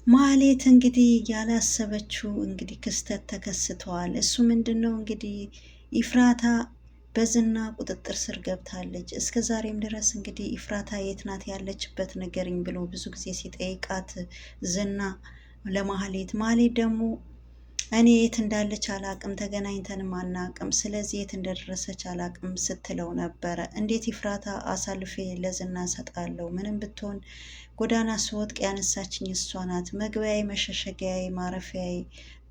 ማህሌት እንግዲህ ያላሰበችው ክስተት ተከስተዋል። እሱ ምንድነው እንግዲህ ኢፍራታ በዝና ቁጥጥር ስር ገብታለች። እስከ ዛሬም ድረስ እንግዲህ ኢፍራታ የት ናት ያለችበት ንገሪኝ ብሎ ብዙ ጊዜ ሲጠይቃት ዝና ለማህሌት ማህሌት ደግሞ እኔ የት እንዳለች አላቅም፣ ተገናኝተንም አናቅም፣ ስለዚህ የት እንደደረሰች አላቅም ስትለው ነበረ። እንዴት ኢፍራታ አሳልፌ ለዝና ሰጣለሁ? ምንም ብትሆን ጎዳና ስወድቅ ያነሳችኝ እሷ ናት፣ መግቢያዬ፣ መሸሸጊያዬ፣ ማረፊያዬ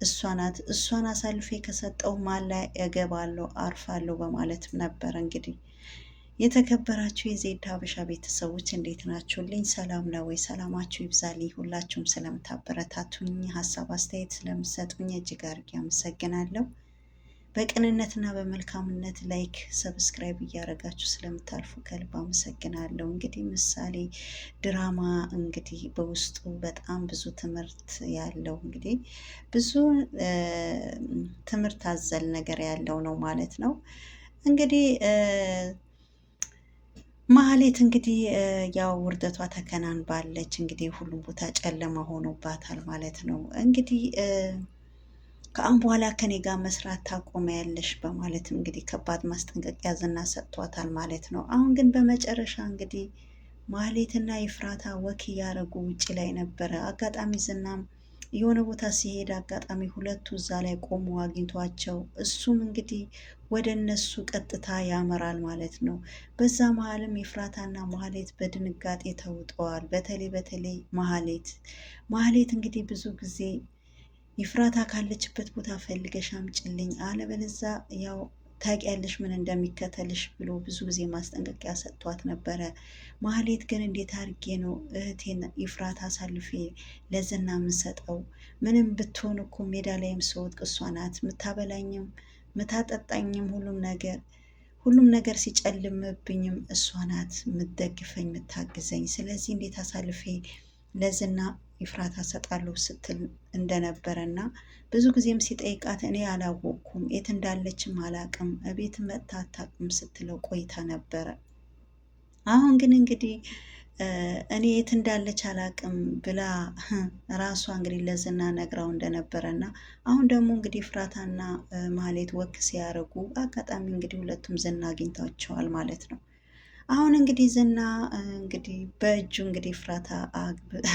እሷ ናት። እሷን አሳልፌ ከሰጠው ማን ላይ እገባለሁ አርፋለሁ በማለትም ነበር እንግዲህ። የተከበራችሁ የዜድ ሀበሻ ቤተሰቦች እንዴት ናችሁልኝ? ሰላም ነው ወይ? ሰላማችሁ ይብዛልኝ። ሁላችሁም ስለምታበረታቱኝ ሀሳብ አስተያየት ስለምሰጡኝ እጅግ አድርጌ አመሰግናለሁ። በቅንነትና በመልካምነት ላይክ ሰብስክራይብ እያደረጋችሁ ስለምታልፉ ከልብ አመሰግናለሁ። እንግዲህ ምሳሌ ድራማ እንግዲህ በውስጡ በጣም ብዙ ትምህርት ያለው እንግዲህ ብዙ ትምህርት አዘል ነገር ያለው ነው ማለት ነው። እንግዲህ ማህሌት እንግዲህ ያው ውርደቷ ተከናንባለች። እንግዲህ ሁሉም ቦታ ጨለማ ሆኖባታል ማለት ነው። እንግዲህ ከአሁን በኋላ ከኔ ጋር መስራት ታቆሚያለሽ በማለት እንግዲህ ከባድ ማስጠንቀቂያ ዝና ሰጥቷታል ማለት ነው። አሁን ግን በመጨረሻ እንግዲህ ማህሌትና ኤፍራታ ወክ እያደረጉ ውጭ ላይ ነበረ። አጋጣሚ ዝናም የሆነ ቦታ ሲሄድ አጋጣሚ ሁለቱ እዛ ላይ ቆሞ አግኝቷቸው እሱም እንግዲህ ወደ እነሱ ቀጥታ ያመራል ማለት ነው። በዛ መሀልም ኤፍራታና ማህሌት በድንጋጤ ተውጠዋል። በተለይ ማህሌት እንግዲህ ብዙ ጊዜ ኤፍራታ ካለችበት ቦታ ፈልገሽ አምጪልኝ፣ አለበለዛ ያው ታውቂያለሽ ምን እንደሚከተልሽ ብሎ ብዙ ጊዜ ማስጠንቀቂያ ሰጥቷት ነበረ። ማህሌት ግን እንዴት አድርጌ ነው እህቴን ኤፍራታ አሳልፌ ለዝና የምሰጠው? ምንም ብትሆን እኮ ሜዳ ላይም ስወድቅ እሷ ናት ምታበላኝም ምታጠጣኝም፣ ሁሉም ነገር ሲጨልምብኝም እሷ ናት ምትደግፈኝ ምታግዘኝ። ስለዚህ እንዴት አሳልፌ ለዝና ኤፍራታ ሰጣለሁ ስትል እንደነበረ እና ብዙ ጊዜም ሲጠይቃት እኔ አላወቅኩም፣ የት እንዳለችም አላቅም፣ እቤት መጥታ አታቅም ስትለው ቆይታ ነበረ። አሁን ግን እንግዲህ እኔ የት እንዳለች አላቅም ብላ ራሷ እንግዲህ ለዝና ነግራው እንደነበረ እና አሁን ደግሞ እንግዲህ ኤፍራታና ማህሌት ወክ ሲያደርጉ አጋጣሚ እንግዲህ ሁለቱም ዝና አግኝቷቸዋል ማለት ነው። አሁን እንግዲህ ዝና እንግዲህ በእጁ እንግዲህ ኤፍራታ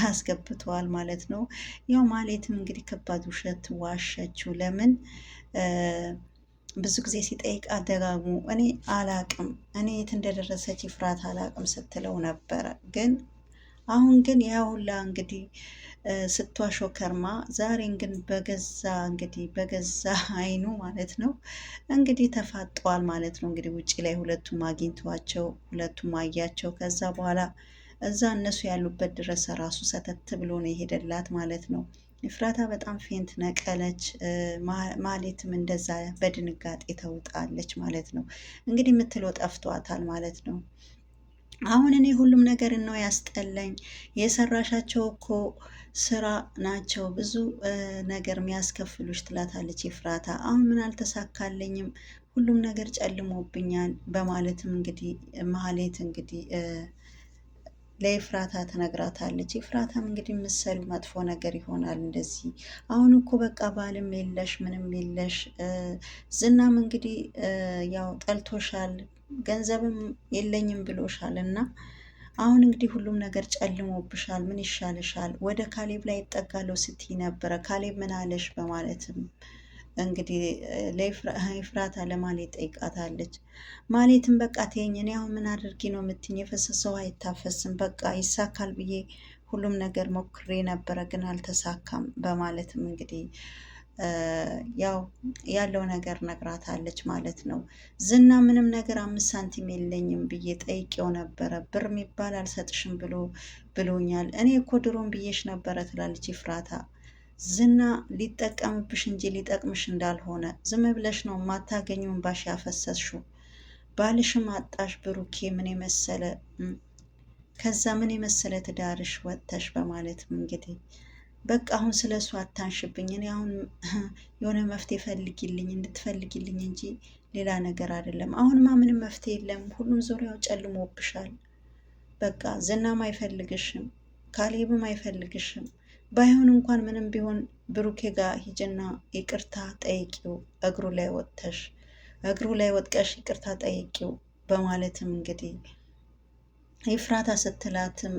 አስገብተዋል ማለት ነው። ያው ማህሌትም እንግዲህ ከባድ ውሸት ዋሸችው። ለምን ብዙ ጊዜ ሲጠይቃት ደጋግሞ እኔ አላቅም፣ እኔ የት እንደደረሰች ኤፍራታ አላቅም ስትለው ነበረ። ግን አሁን ግን ያ ሁላ እንግዲህ ስትዋሸው ከርማ ዛሬን ግን በገዛ አይኑ ማለት ነው እንግዲህ ተፋጠዋል ማለት ነው። እንግዲህ ውጭ ላይ ሁለቱም አግኝተዋቸው ሁለቱም አያቸው። ከዛ በኋላ እዛ እነሱ ያሉበት ድረስ ራሱ ሰተት ብሎ ነው የሄደላት ማለት ነው። ኤፍራታ በጣም ፌንት ነቀለች። ማህሌትም እንደዛ በድንጋጤ ተውጣለች ማለት ነው። እንግዲህ የምትለው ጠፍቷታል ማለት ነው። አሁን እኔ ሁሉም ነገር ነው ያስጠላኝ፣ የሰራሻቸው እኮ ስራ ናቸው ብዙ ነገር የሚያስከፍሉሽ ትላታለች ኤፍራታ። አሁን ምን አልተሳካለኝም፣ ሁሉም ነገር ጨልሞብኛል በማለትም እንግዲህ ማህሌት እንግዲህ ለኤፍራታ ትነግራታለች። ኤፍራታም እንግዲህ ምሰሉ መጥፎ ነገር ይሆናል እንደዚህ፣ አሁን እኮ በቃ ባልም የለሽ ምንም የለሽ፣ ዝናም እንግዲህ ያው ጠልቶሻል፣ ገንዘብም የለኝም ብሎሻል እና አሁን እንግዲህ ሁሉም ነገር ጨልሞብሻል፣ ምን ይሻልሻል? ወደ ካሌብ ላይ ይጠጋለው ስትይ ነበረ፣ ካሌብ ምን አለሽ? በማለትም እንግዲህ ለኤፍራታ ለማሌት ጠይቃታለች። ማሌትም በቃ ተይኝ፣ እኔ አሁን ምን አድርጊ ነው የምትኝ? የፈሰሰው አይታፈስም፣ በቃ ይሳካል ብዬ ሁሉም ነገር ሞክሬ ነበረ ግን አልተሳካም በማለትም እንግዲህ ያው ያለው ነገር ነግራታለች ማለት ነው። ዝና ምንም ነገር 5 ሳንቲም የለኝም ብዬ ጠይቄው ነበረ፣ ብር የሚባል አልሰጥሽም ብሎኛል። እኔ እኮ ድሮም ብዬሽ ነበረ ትላለች ኤፍራታ። ዝና ሊጠቀምብሽ እንጂ ሊጠቅምሽ እንዳልሆነ፣ ዝም ብለሽ ነው ማታገኘውን ባሽ ያፈሰስሽው። ባልሽም አጣሽ ብሩኬ፣ ምን የመሰለ ከዛ ምን የመሰለ ትዳርሽ ወጥተሽ በማለትም እንግዲህ በቃ አሁን ስለ እሱ አታንሽብኝ። እኔ አሁን የሆነ መፍትሄ ፈልጊልኝ እንድትፈልጊልኝ እንጂ ሌላ ነገር አይደለም። አሁንማ ምንም መፍትሄ የለም፣ ሁሉም ዙሪያው ጨልሞብሻል። በቃ ዝናም አይፈልግሽም፣ ካሌብም አይፈልግሽም፣ ባይሆን እንኳን ምንም ቢሆን ብሩኬ ጋር ሂጅና ይቅርታ ጠይቂው፣ እግሩ ላይ ወጥቀሽ ይቅርታ ጠይቂው በማለትም እንግዲህ ኤፍራታ ስትላትም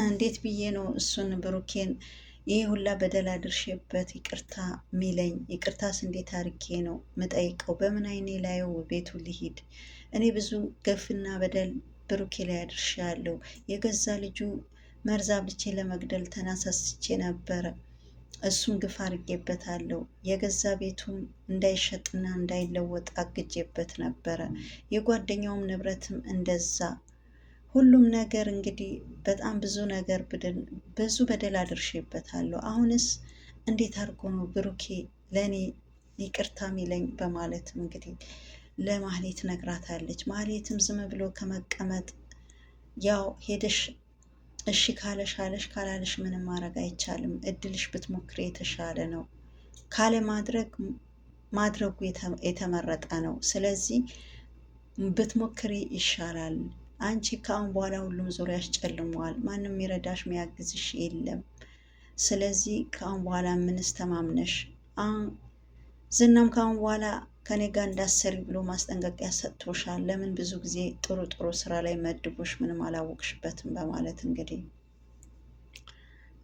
እንዴት ብዬ ነው እሱን ብሩኬን ይህ ሁላ በደል አድርሼበት ይቅርታ ሚለኝ? ይቅርታስ እንዴት አድርጌ ነው ምጠይቀው? በምን አይኔ ላየው ቤቱ ሊሂድ? እኔ ብዙ ገፍና በደል ብሩኬ ላይ አድርሻለሁ። የገዛ ልጁ መርዝ አብልቼ ለመግደል ተናሳስቼ ነበረ። እሱም ግፍ አድርጌበታለሁ። የገዛ ቤቱም እንዳይሸጥና እንዳይለወጥ አግጄበት ነበረ። የጓደኛውም ንብረትም እንደዛ ሁሉም ነገር እንግዲህ በጣም ብዙ በደል አድርሼበታለሁ። አሁንስ እንዴት አድርጎ ነው ብሩኬ ለእኔ ይቅርታ ሚለኝ? በማለትም እንግዲህ ለማህሌት ነግራታለች። ማህሌትም ዝም ብሎ ከመቀመጥ ያው ሄደሽ እሺ ካለሽ አለሽ፣ ካላለሽ ምንም ማድረግ አይቻልም። እድልሽ ብትሞክሪ የተሻለ ነው። ካለ ማድረጉ የተመረጠ ነው። ስለዚህ ብትሞክሪ ይሻላል። አንቺ ከአሁን በኋላ ሁሉም ዙሪያሽ ጨልሟል። ማንም የሚረዳሽ የሚያግዝሽ የለም። ስለዚህ ከአሁን በኋላ ምንስ ተማምነሽ ዝናም ከአሁን በኋላ ከኔ ጋር እንዳሰሪ ብሎ ማስጠንቀቂያ ሰጥቶሻል። ለምን ብዙ ጊዜ ጥሩ ስራ ላይ መድቦሽ ምንም አላወቅሽበትም? በማለት እንግዲህ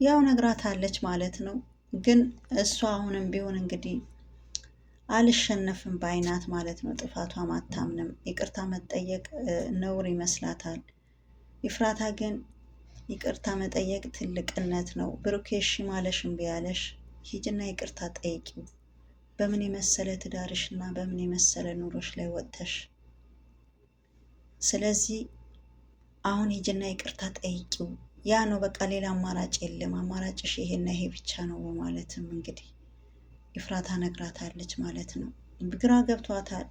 ያው ነግራታለች ማለት ነው። ግን እሷ አሁንም ቢሆን እንግዲህ አልሸነፍም ባይናት ማለት ነው። ጥፋቷም አታምንም። ይቅርታ መጠየቅ ነውር ይመስላታል። ይፍራታ ግን ይቅርታ መጠየቅ ትልቅነት ነው። ብሩኬ እሺ ማለሽ እምቢ ያለሽ ሂጅና ይቅርታ ጠይቂው። በምን የመሰለ ትዳርሽ እና በምን የመሰለ ኑሮሽ ላይ ወጥተሽ፣ ስለዚህ አሁን ሂጅና ይቅርታ ጠይቂው። ያ ነው በቃ፣ ሌላ አማራጭ የለም። አማራጭሽ ይሄና ይሄ ብቻ ነው በማለትም እንግዲህ ይፍራታ ነግራታለች ማለት ነው። ግራ ገብቷታል።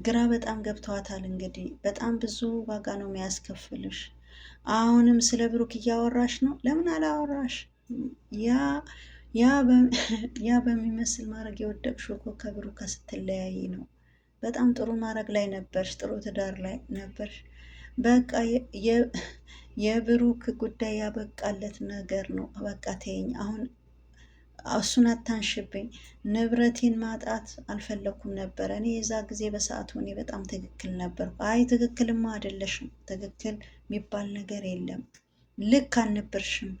ግራ በጣም ገብቷታል። እንግዲህ በጣም ብዙ ዋጋ ነው የሚያስከፍልሽ። አሁንም ስለ ብሩክ እያወራሽ ነው። ለምን አላወራሽ? ያ በሚመስል ማድረግ የወደቅሽው እኮ ከብሩክ ስትለያይ ነው። በጣም ጥሩ ማድረግ ላይ ነበርሽ፣ ጥሩ ትዳር ላይ ነበርሽ። በቃ የብሩክ ጉዳይ ያበቃለት ነገር ነው። በቃ ተይኝ አሁን፣ እሱን አታንሽብኝ። ንብረቴን ማጣት አልፈለኩም ነበረ እኔ የዛ ጊዜ በሰዓቱ እኔ በጣም ትክክል ነበር። አይ ትክክልማ አይደለሽም። ትክክል የሚባል ነገር የለም። ልክ አልነበርሽም።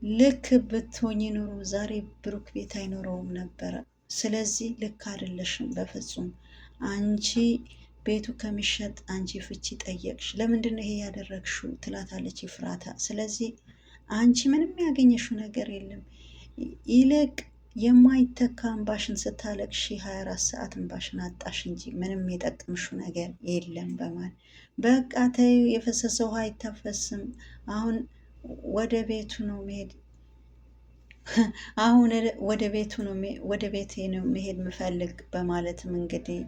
ልክ ብትሆኝ ኑሮ ዛሬ ብሩክ ቤት አይኖረውም ነበረ። ስለዚህ ልክ አይደለሽም በፍጹም። አንቺ ቤቱ ከሚሸጥ አንቺ ፍቺ ጠየቅሽ። ለምንድን ነው ይሄ ያደረግሽው? ትላታለች ይፍራታ። ስለዚህ አንቺ ምንም ያገኘሽው ነገር የለም። ይልቅ የማይተካ እንባሽን ስታለቅሺ 24 ሰዓት እንባሽን አጣሽ እንጂ ምንም የጠቀምሽው ነገር የለም በማለት በቃ ተይው፣ የፈሰሰ ውሃ አይታፈስም። አሁን ወደ ቤቱ ነው መሄድ አሁን ወደ ቤቴ ነው መሄድ ምፈልግ በማለትም እንግዲህ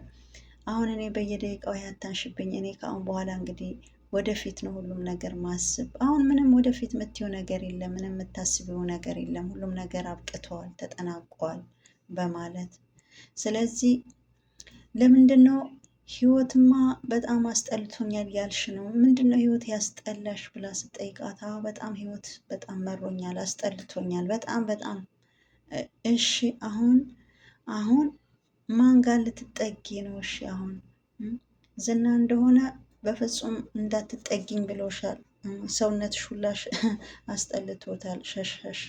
አሁን እኔ በየደቂቃው ያታንሽብኝ። እኔ ከአሁን በኋላ እንግዲህ ወደፊት ነው ሁሉም ነገር ማስብ። አሁን ምንም ወደፊት የምትይው ነገር የለም፣ ምንም የምታስቢው ነገር የለም። ሁሉም ነገር አብቅተዋል፣ ተጠናቋል በማለት ስለዚህ ለምንድን ነው ህይወትማ በጣም አስጠልቶኛል ያልሽ ነው? ምንድን ነው ህይወት ያስጠላሽ ብላ ስጠይቃት፣ በጣም ህይወት በጣም መሮኛል፣ አስጠልቶኛል በጣም። እሺ አሁን ማን ጋር ልትጠጊ ነው? እሺ አሁን ዝና እንደሆነ በፍጹም እንዳትጠጊኝ ብሎሻል። ሰውነትሽ ሁላሽ አስጠልቶታል፣ ሸሽሽ።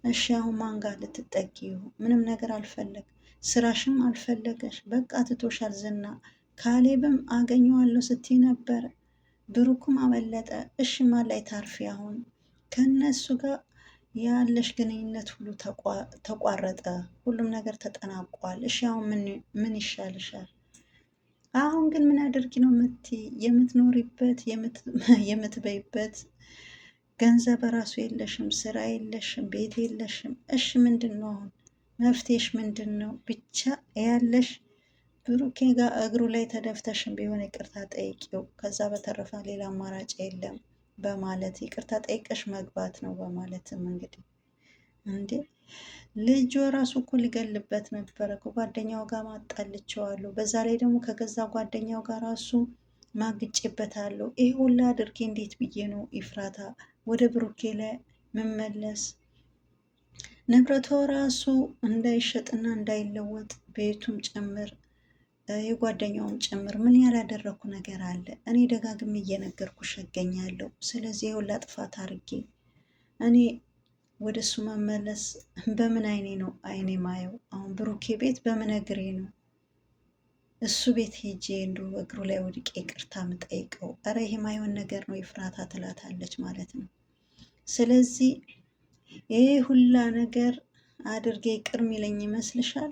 እሺ አሁን ማን ጋር ልትጠጊ? ምንም ነገር አልፈለግ፣ ስራሽም አልፈለገሽ፣ በቃ ትቶሻል ዝና። ካሌብም አገኘዋለሁ ስትይ ነበረ፣ ብሩክም አመለጠ። እሺ ማን ላይ ታርፊ? አሁን ከነሱ ጋር ያለሽ ግንኙነት ሁሉ ተቋረጠ፣ ሁሉም ነገር ተጠናቋል። እሺ አሁን ምን ይሻልሻል? አሁን ግን ምን አድርጊ ነው የምትኖሪበት የምትበይበት ገንዘብ ራሱ የለሽም፣ ስራ የለሽም፣ ቤት የለሽም። እሺ ምንድን ነው አሁን መፍትሄሽ ምንድን ነው? ብቻ ያለሽ ብሩኬ ጋር እግሩ ላይ ተደፍተሽም ቢሆን ይቅርታ ጠይቂው። ከዛ በተረፈ ሌላ አማራጭ የለም በማለት ይቅርታ ጠይቀሽ መግባት ነው በማለትም እንግዲህ እንዴ ልጁ ራሱ እኮ ሊገልበት ነበረ። ከጓደኛው ጋር ማጣልቸዋለሁ፣ በዛ ላይ ደግሞ ከገዛ ጓደኛው ጋር ራሱ ማግጬበታለሁ። ይህ ሁላ አድርጌ እንዴት ብዬ ነው ይፍራታ ወደ ብሩኬ ላይ መመለስ ንብረቷ ራሱ እንዳይሸጥና እንዳይለወጥ ቤቱም ጭምር የጓደኛውም ጭምር ምን ያላደረኩ ነገር አለ? እኔ ደጋግሜ እየነገርኩሽ እገኛለሁ። ስለዚህ የሁላ ጥፋት አድርጌ እኔ ወደ እሱ መመለስ በምን አይኔ ማየው? አሁን ብሩኬ ቤት በምን እግሬ ነው እሱ ቤት ሄጄ እንዱ እግሩ ላይ ወድቄ ይቅርታ ምጠይቀው? እረ ይሄ ማይሆን ነገር ነው። የፍራታ ትላታለች ማለት ነው። ስለዚህ ይሄ ሁላ ነገር አድርጌ ይቅር ሚለኝ ይመስልሻል?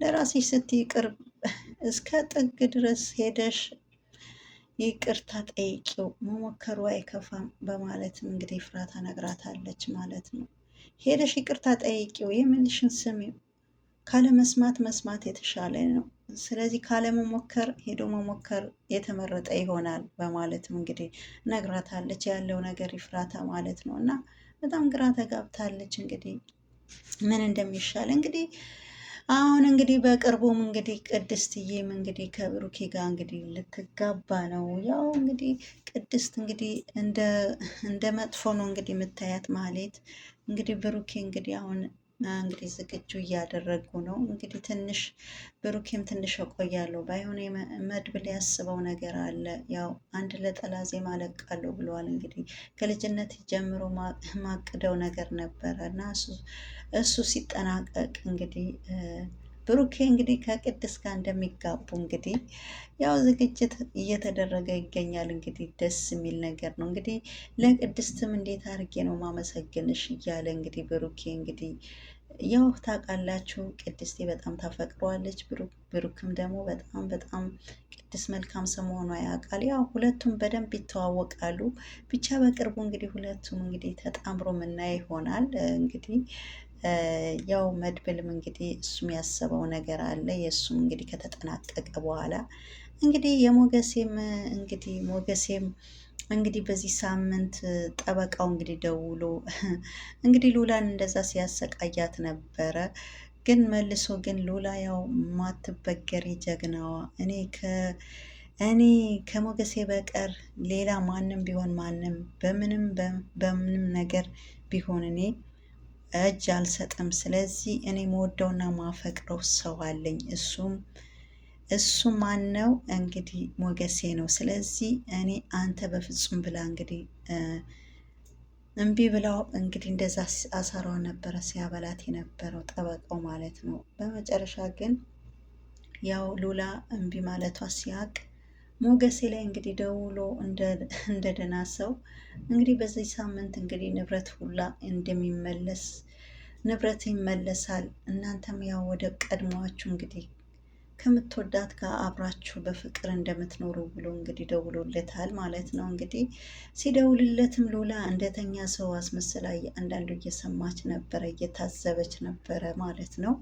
ለራስሽ ስትይ ይቅር እስከ ጥግ ድረስ ሄደሽ ይቅርታ ጠይቂው፣ መሞከሩ አይከፋም በማለትም እንግዲህ ፍራታ ነግራታለች ማለት ነው። ሄደሽ ይቅርታ ጠይቂው፣ የምልሽን ስሚው፣ ካለመስማት መስማት የተሻለ ነው። ስለዚህ ካለመሞከር ሄዶ መሞከር የተመረጠ ይሆናል በማለትም እንግዲህ ነግራታለች። ያለው ነገር ይፍራታ ማለት ነው። እና በጣም ግራ ተጋብታለች። እንግዲህ ምን እንደሚሻል እንግዲህ አሁን እንግዲህ በቅርቡም እንግዲህ ቅድስትዬም እንግዲህ ከብሩኬ ጋር እንግዲህ ልትጋባ ነው። ያው እንግዲህ ቅድስት እንግዲህ እንደ መጥፎ ነው እንግዲህ የምታያት ማህሌት። እንግዲህ ብሩኬ እንግዲህ አሁን እንግዲህ ዝግጁ እያደረጉ ነው። እንግዲህ ትንሽ ብሩኬም ትንሽ እቆያለሁ ባይሆን መድብል ያስበው ነገር አለ። ያው አንድ ለጠላ ዜማ ለቃለሁ ብለዋል። እንግዲህ ከልጅነት ጀምሮ ማቅደው ነገር ነበረ እና እሱ ሲጠናቀቅ እንግዲህ ብሩኬ እንግዲህ ከቅድስት ጋር እንደሚጋቡ እንግዲህ ያው ዝግጅት እየተደረገ ይገኛል። እንግዲህ ደስ የሚል ነገር ነው። እንግዲህ ለቅድስትም እንዴት አድርጌ ነው ማመሰግንሽ እያለ እንግዲህ ብሩኬ እንግዲህ ያው ታውቃላችሁ ቅድስቴ በጣም ታፈቅረዋለች። ብሩክም ደግሞ በጣም በጣም ቅድስት መልካም ሰው መሆኗ ያውቃል። ያው ሁለቱም በደንብ ይተዋወቃሉ። ብቻ በቅርቡ እንግዲህ ሁለቱም እንግዲህ ተጣምሮ ምናይ ይሆናል እንግዲህ ያው መድብልም እንግዲህ እሱም ያሰበው ነገር አለ። የእሱም እንግዲህ ከተጠናቀቀ በኋላ እንግዲህ ሞገሴም እንግዲህ በዚህ ሳምንት ጠበቃው እንግዲህ ደውሎ እንግዲህ ሉላን እንደዛ ሲያሰቃያት ነበረ። ግን መልሶ ግን ሉላ ያው ማትበገሪ ጀግናዋ እኔ ከሞገሴ በቀር ሌላ ማንም ቢሆን ማንም በምንም ነገር ቢሆን እኔ እጅ አልሰጥም። ስለዚህ እኔ መወደውና ማፈቅረው ሰው አለኝ። እሱ ማን ነው? እንግዲህ ሞገሴ ነው። ስለዚህ እኔ አንተ በፍጹም ብላ እንግዲህ እምቢ ብላው እንግዲህ እንደዛ አሳራው ነበረ ሲያበላት የነበረው ጠበቃው ማለት ነው። በመጨረሻ ግን ያው ሉላ እምቢ ማለቷ ሲያቅ ሞገሴ ላይ እንግዲህ ደውሎ እንደ ደህና ሰው እንግዲህ በዚህ ሳምንት እንግዲህ ንብረት ሁላ እንደሚመለስ ንብረት ይመለሳል፣ እናንተም ያው ወደ ቀድሟችሁ እንግዲህ ከምትወዳት ጋር አብራችሁ በፍቅር እንደምትኖሩ ብሎ እንግዲህ ደውሎለታል ማለት ነው። እንግዲህ ሲደውልለትም ሉላ እንደተኛ ሰው አስመስላ አንዳንዱ እየሰማች ነበረ፣ እየታዘበች ነበረ ማለት ነው።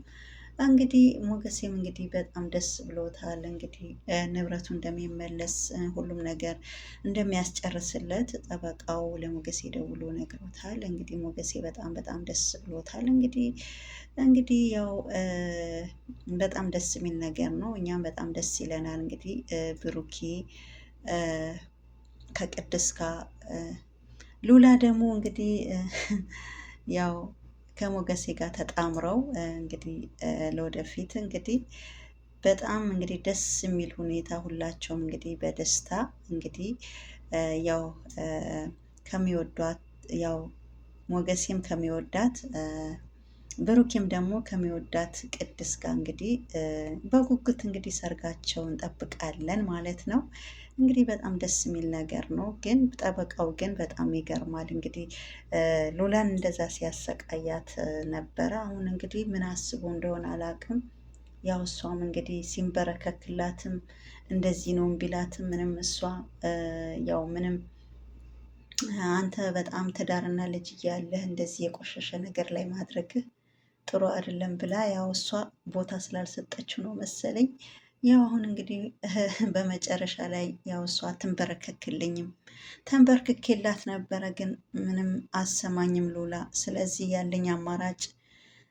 እንግዲህ ሞገሴም እንግዲህ በጣም ደስ ብሎታል። እንግዲህ ንብረቱ እንደሚመለስ ሁሉም ነገር እንደሚያስጨርስለት ጠበቃው ለሞገሴ ደውሎ ነግሮታል። እንግዲህ ሞገሴ በጣም በጣም ደስ ብሎታል። እንግዲህ ያው በጣም ደስ የሚል ነገር ነው። እኛም በጣም ደስ ይለናል። እንግዲህ ብሩኬ ከቅድስት ጋር ሉላ ደግሞ እንግዲህ ያው ከሞገሴ ጋር ተጣምረው እንግዲህ ለወደፊት እንግዲህ በጣም እንግዲህ ደስ የሚል ሁኔታ ሁላቸውም እንግዲህ በደስታ እንግዲህ ያው ከሚወዷት ያው ሞገሴም ከሚወዳት ብሩኬም ደግሞ ከሚወዳት ቅድስት ጋር እንግዲህ በጉጉት እንግዲህ ሰርጋቸውን እንጠብቃለን ማለት ነው። እንግዲህ በጣም ደስ የሚል ነገር ነው። ግን ጠበቃው ግን በጣም ይገርማል። እንግዲህ ሉላን እንደዛ ሲያሰቃያት ነበረ። አሁን እንግዲህ ምን አስቦ እንደሆነ አላውቅም። ያው እሷም እንግዲህ ሲንበረከክላትም እንደዚህ ነው ቢላትም ምንም እሷ ያው ምንም አንተ በጣም ትዳርና ልጅ እያለህ እንደዚህ የቆሸሸ ነገር ላይ ማድረግህ ጥሩ አይደለም ብላ ያው እሷ ቦታ ስላልሰጠችው ነው መሰለኝ። ያው አሁን እንግዲህ በመጨረሻ ላይ ያው እሷ አትንበረከክልኝም ተንበርክኬላት ነበረ፣ ግን ምንም አሰማኝም ሉላ። ስለዚህ ያለኝ አማራጭ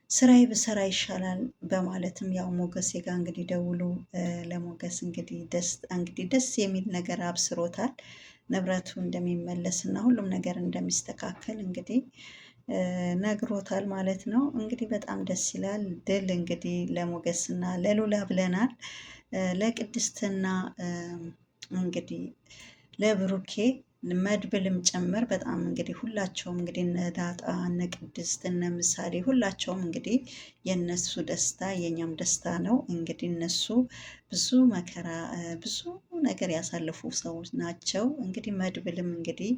ስራዬ ብሰራ ይሻላል በማለትም ያው ሞገሴ ጋር እንግዲህ ደውሎ ለሞገስ እንግዲህ ደስ የሚል ነገር አብስሮታል። ንብረቱ እንደሚመለስ እና ሁሉም ነገር እንደሚስተካከል እንግዲህ ነግሮታል ማለት ነው። እንግዲህ በጣም ደስ ይላል። ድል እንግዲህ ለሞገስና ለሉላ ብለናል። ለቅድስትና እንግዲህ ለብሩኬ መድብልም ጭምር በጣም እንግዲህ ሁላቸውም እንግዲህ እነ ዳጣ እነ ቅድስት እነ ምሳሌ ሁላቸውም እንግዲህ የነሱ ደስታ የኛም ደስታ ነው። እንግዲህ እነሱ ብዙ መከራ ብዙ ነገር ያሳለፉ ሰዎች ናቸው። እንግዲህ መድብልም እንግዲህ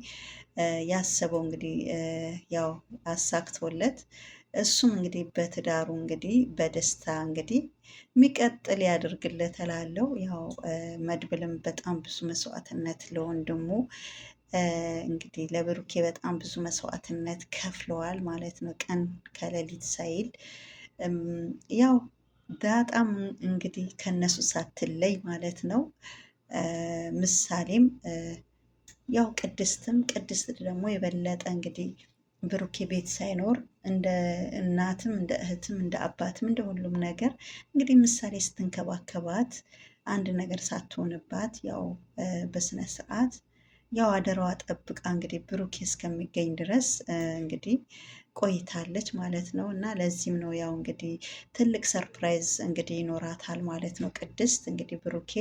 ያሰበው እንግዲህ ያው አሳክቶለት እሱም እንግዲህ በትዳሩ እንግዲህ በደስታ እንግዲህ የሚቀጥል ያድርግለት እላለሁ። ያው መድብልም በጣም ብዙ መስዋዕትነት ለወንድሙ እንግዲህ ለብሩኬ በጣም ብዙ መስዋዕትነት ከፍለዋል ማለት ነው፣ ቀን ከሌሊት ሳይል። ያው ዳጣም እንግዲህ ከነሱ ሳትለይ ማለት ነው። ምሳሌም ያው ቅድስት ደግሞ የበለጠ እንግዲህ ብሩኬ ቤት ሳይኖር እንደ እናትም እንደ እህትም እንደ አባትም እንደ ሁሉም ነገር እንግዲህ ምሳሌ ስትንከባከባት አንድ ነገር ሳትሆንባት ያው በስነ ስርዓት ያው አደራዋ ጠብቃ እንግዲህ ብሩኬ እስከሚገኝ ድረስ እንግዲህ ቆይታለች ማለት ነው። እና ለዚህም ነው ያው እንግዲህ ትልቅ ሰርፕራይዝ እንግዲህ ይኖራታል ማለት ነው። ቅድስት እንግዲህ ብሩኬ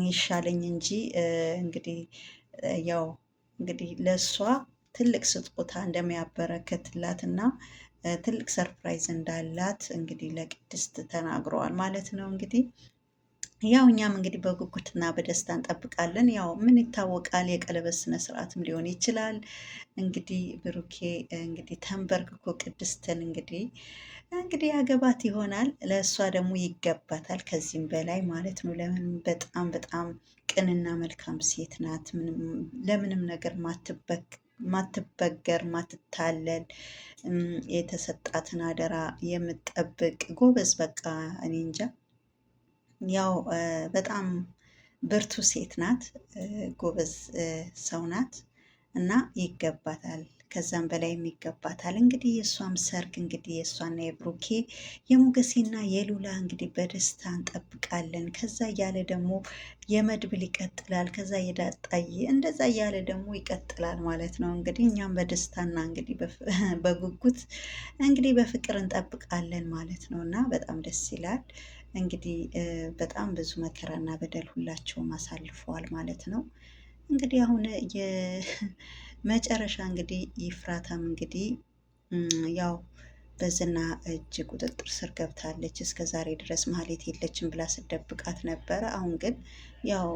ይሻለኝ እንጂ እንግዲህ ያው እንግዲህ ለእሷ ትልቅ ስጦታ እንደሚያበረከትላት እና ትልቅ ሰርፕራይዝ እንዳላት እንግዲህ ለቅድስት ተናግረዋል ማለት ነው። እንግዲህ ያው እኛም እንግዲህ በጉጉትና በደስታ እንጠብቃለን። ያው ምን ይታወቃል፣ የቀለበት ስነ ስርዓትም ሊሆን ይችላል። እንግዲህ ብሩኬ እንግዲህ ተንበርክኮ ቅድስትን እንግዲህ ያገባት ይሆናል። ለእሷ ደግሞ ይገባታል ከዚህም በላይ ማለት ነው። ለምን በጣም በጣም ቅንና መልካም ሴት ናት። ለምንም ነገር ማትበገር ማትታለል፣ የተሰጣትን አደራ የምትጠብቅ ጎበዝ፣ በቃ እኔ እንጃ ያው በጣም ብርቱ ሴት ናት፣ ጎበዝ ሰው ናት እና ይገባታል፣ ከዛም በላይም ይገባታል። እንግዲህ የእሷም ሰርግ እንግዲህ የእሷና የብሩኬ የሞገሴና የሉላ እንግዲህ በደስታ እንጠብቃለን። ከዛ እያለ ደግሞ የመድብል ይቀጥላል። ከዛ የዳጣዬ እንደዛ እያለ ደግሞ ይቀጥላል ማለት ነው። እንግዲህ እኛም በደስታና እንግዲህ በጉጉት እንግዲህ በፍቅር እንጠብቃለን ማለት ነው እና በጣም ደስ ይላል። እንግዲህ በጣም ብዙ መከራና በደል ሁላቸውም አሳልፈዋል ማለት ነው። እንግዲህ አሁን የመጨረሻ እንግዲህ ይፍራታም እንግዲህ ያው በዝና እጅ ቁጥጥር ስር ገብታለች። እስከ ዛሬ ድረስ ማህሌት የለችም ብላ ስደብቃት ነበረ። አሁን ግን ያው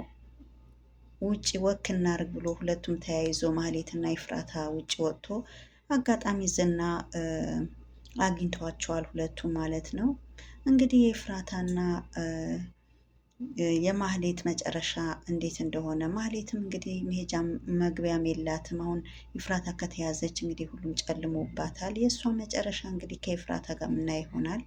ውጭ ወክ እናርግ ብሎ ሁለቱም ተያይዞ ማህሌትና ይፍራታ ውጭ ወጥቶ አጋጣሚ ዝና አግኝተዋቸዋል ሁለቱም ማለት ነው። እንግዲህ የኤፍራታና የማህሌት መጨረሻ እንዴት እንደሆነ፣ ማህሌትም እንግዲህ መሄጃም መግቢያም የላትም። አሁን ኤፍራታ ከተያዘች እንግዲህ ሁሉም ጨልሞባታል። የእሷ መጨረሻ እንግዲህ ከኤፍራታ ጋር ምናይ ይሆናል።